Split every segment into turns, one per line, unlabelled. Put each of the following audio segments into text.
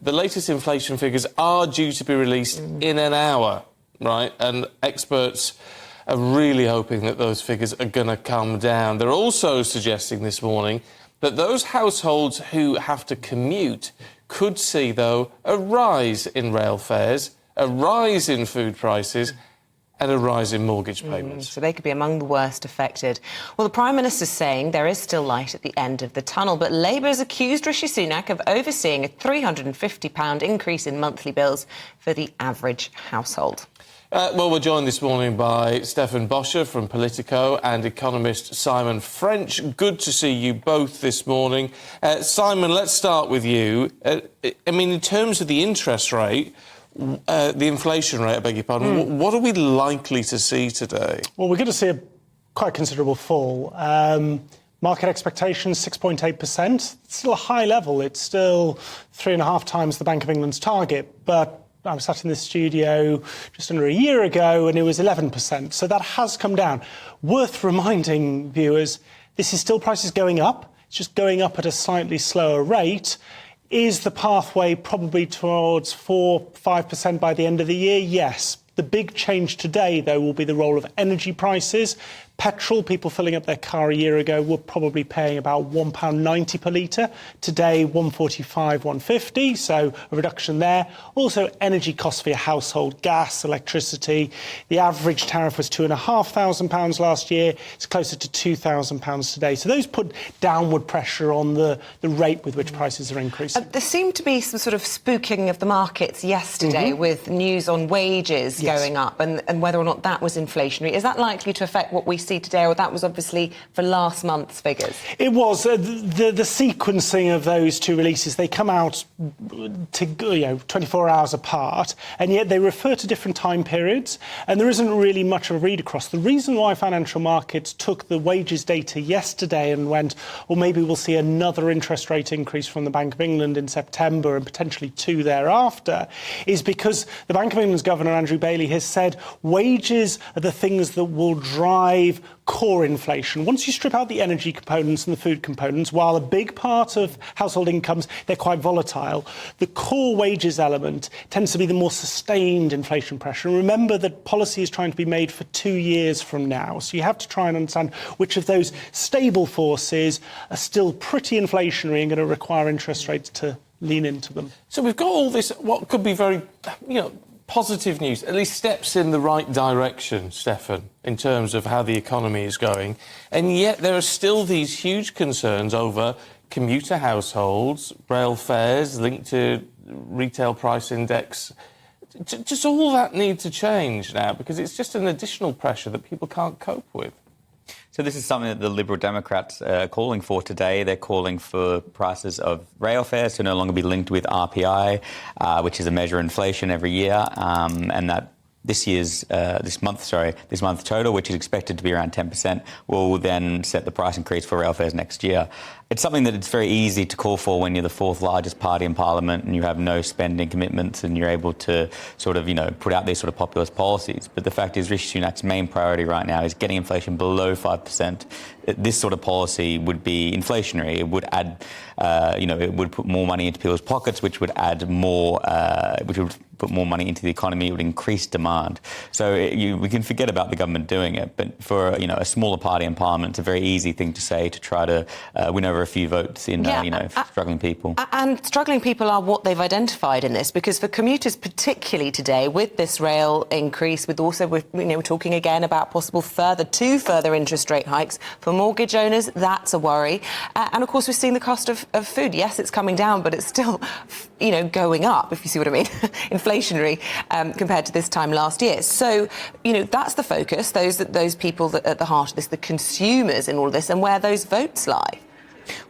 the latest inflation figures are due to be released in an hour, right? And experts are really hoping that those figures are going to come down. They're also suggesting this morning that those households who have to commute could see, though, a rise in rail fares, a rise in food prices and a rise in mortgage payments.
So they could be among the worst affected. Well, the Prime Minister's saying there is still light at the end of the tunnel, but Labour has accused Rishi Sunak of overseeing a £350 increase in monthly bills for the average household.
Well, we're joined this morning by Stefan Boscia from Politico and economist Simon French. Good to see you both this morning. Simon, let's start with you. I mean, in terms of the interest rate, the inflation rate, I beg your pardon, what are we likely to see today?
Well, we're going to see a quite considerable fall. Market expectations, 6.8%. It's still a high level. It's still 3.5 times the Bank of England's target. But I was sat in this studio just under a year ago and it was 11%. So that has come down. Worth reminding viewers, this is still prices going up. It's just going up at a slightly slower rate. Is the pathway probably towards 4-5% by the end of the year? Yes. The big change today, though, will be the role of energy prices. Petrol, people filling up their car a year ago were probably paying about £1.90 per litre. Today, £1.45, £1.50, so a reduction there. Also, energy costs for your household, gas, electricity. The average tariff was £2,500 last year. It's closer to £2,000 today. So those put downward pressure on the rate with which prices are increasing.
There seemed to be some sort of spooking of the markets yesterday with news on wages going up and whether or not that was inflationary. Is that likely to affect what we see today, or that was obviously for last month's figures?
It was. The sequencing of those two releases, they come out to 24 hours apart, and yet they refer to different time periods, and there isn't really much of a read across. The reason why financial markets took the wages data yesterday and went, well, maybe we'll see another interest rate increase from the Bank of England in September and potentially 2 thereafter, is because the Bank of England's Governor, Andrew Bailey, has said wages are the things that will drive core inflation. Once you strip out the energy components and the food components, while a big part of household incomes, they're quite volatile, the core wages element tends to be the more sustained inflation pressure. And remember that policy is trying to be made for 2 years from now. So you have to try and understand which of those stable forces are still pretty inflationary and going to require interest rates to lean into them.
So we've got all this, what could be very, positive news, at least steps in the right direction, Stefan, in terms of how the economy is going. And yet there are still these huge concerns over commuter households, rail fares linked to retail price index. Does all that need to change now? Because it's just an additional pressure that people can't cope with.
So this is something that the Liberal Democrats are calling for today. They're calling for prices of rail fares to no longer be linked with RPI, which is a measure of inflation every year, and that this month total, which is expected to be around 10%, will then set the price increase for rail fares next year. It's something that it's very easy to call for when you're the fourth largest party in Parliament and you have no spending commitments and you're able to sort of, put out these sort of populist policies. But the fact is Rishi Sunak's main priority right now is getting inflation below 5%. This sort of policy would be inflationary. It would add, it would put more money into people's pockets, which would add more, which would put more money into the economy. It would increase demand. So we can forget about the government doing it. But for, a smaller party in Parliament, it's a very easy thing to say to try to win over a few votes in, struggling people.
And struggling people are what they've identified in this, because for commuters, particularly today, with this rail increase, we're talking again about possible two further interest rate hikes for mortgage owners. That's a worry. And of course, we're seeing the cost of food. Yes, it's coming down, but it's still, going up, if you see what I mean, inflationary compared to this time last year. So, that's the focus, those people that at the heart of this, the consumers in all of this, and where those votes lie.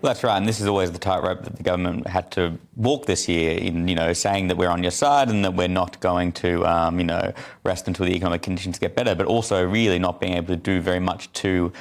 Well, that's right, and this is always the tightrope that the government had to walk this year in, saying that we're on your side and that we're not going to, rest until the economic conditions get better, but also really not being able to do very much to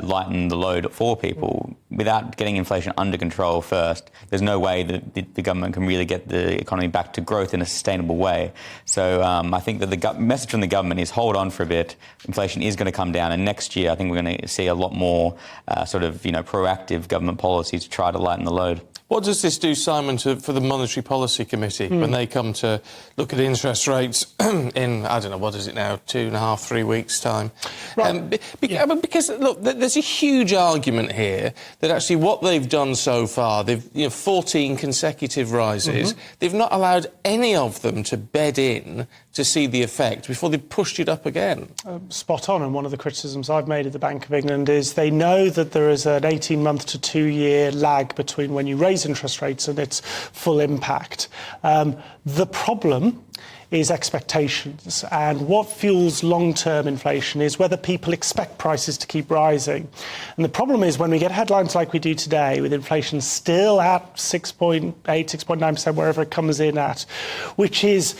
lighten the load for people. Without getting inflation under control first, there's no way that the government can really get the economy back to growth in a sustainable way. So I think that the message from the government is hold on for a bit. Inflation is going to come down, and next year I think we're going to see a lot more proactive government policy to try to lighten the load.
What does this do, Simon, for the Monetary Policy Committee when they come to look at interest rates in, I don't know, what is it now, 2.5, 3 weeks' time?
Right.
Because, look, there's a huge argument here that actually what they've done so far, they've 14 consecutive rises, they've not allowed any of them to bed in to see the effect before they've pushed it up again.
Spot on, and one of the criticisms I've made of the Bank of England is they know that there is an 18-month to 2-year lag between when you raise interest rates and its full impact. The problem is expectations, and what fuels long-term inflation is whether people expect prices to keep rising. And the problem is when we get headlines like we do today, with inflation still at 6.8, 6.9%, wherever it comes in at, which is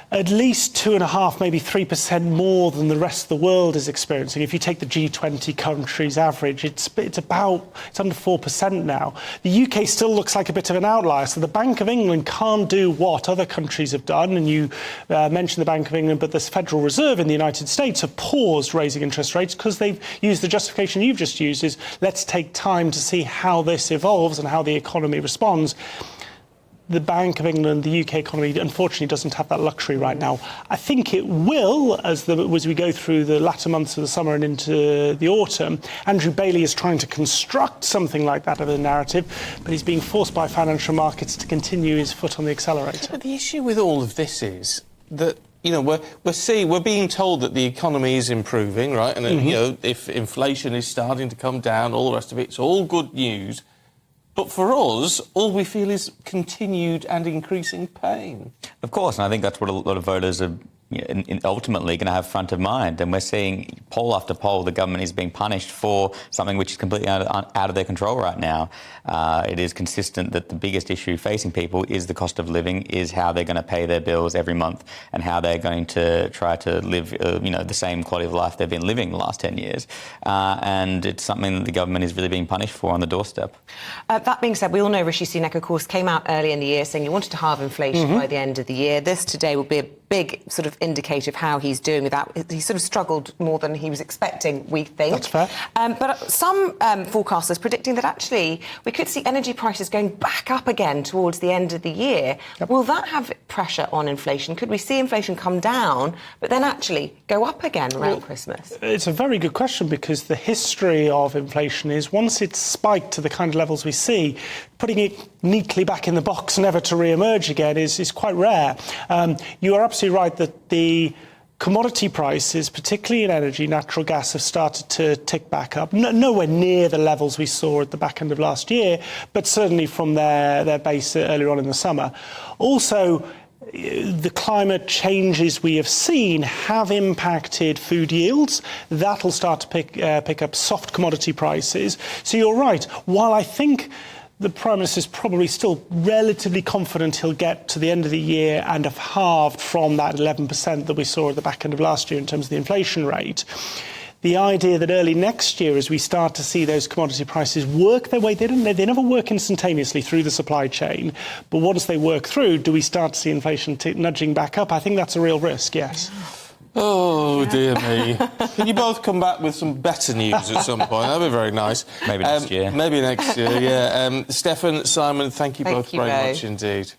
at least 2.5%, maybe 3% more than the rest of the world is experiencing. If you take the G20 countries average, it's under 4% now. The UK still looks like a bit of an outlier. So the Bank of England can't do what other countries have done. And you mentioned the Bank of England, but the Federal Reserve in the United States have paused raising interest rates because they've used the justification you've just used is let's take time to see how this evolves and how the economy responds. The Bank of England, the UK economy, unfortunately doesn't have that luxury right now. I think it will as we go through the latter months of the summer and into the autumn. Andrew Bailey is trying to construct something like that of a narrative, but he's being forced by financial markets to continue his foot on the accelerator.
But the issue with all of this is that, we're being told that the economy is improving, right? And, if inflation is starting to come down, all the rest of it, it's all good news. But for us, all we feel is continued and increasing pain.
Of course, and I think that's what a lot of voters are ultimately going to have front of mind. And we're seeing poll after poll, the government is being punished for something which is completely out of their control right now. It is consistent that the biggest issue facing people is the cost of living, is how they're going to pay their bills every month and how they're going to try to live, the same quality of life they've been living the last 10 years. And it's something that the government is really being punished for on the doorstep.
That being said, we all know Rishi Sunak, of course, came out early in the year saying he wanted to halve inflation by the end of the year. This today will be a big sort of indicator of how he's doing with that. He sort of struggled more than he was expecting, we think.
That's fair.
But some forecasters predicting that actually we could see energy prices going back up again towards the end of the year. Yep. Will that have pressure on inflation? Could we see inflation come down, but then actually go up again around Christmas?
It's a very good question because the history of inflation is once it's spiked to the kind of levels we see, putting it neatly back in the box, never to re-emerge again, is quite rare. You are absolutely right that the commodity prices, particularly in energy, natural gas, have started to tick back up. Nowhere near the levels we saw at the back end of last year, but certainly from their base earlier on in the summer. Also, the climate changes we have seen have impacted food yields. That'll start to pick up soft commodity prices. So you're right. While I think the Prime Minister is probably still relatively confident he'll get to the end of the year and have halved from that 11% that we saw at the back end of last year in terms of the inflation rate. The idea that early next year, as we start to see those commodity prices work their way, they never work instantaneously through the supply chain. But once they work through, do we start to see inflation nudging back up? I think that's a real risk, yes.
Oh, dear me. Can you both come back with some better news at some point? That'd be very nice.
Maybe next year.
Maybe next year, yeah. Stefan, Simon, thank you both very much indeed.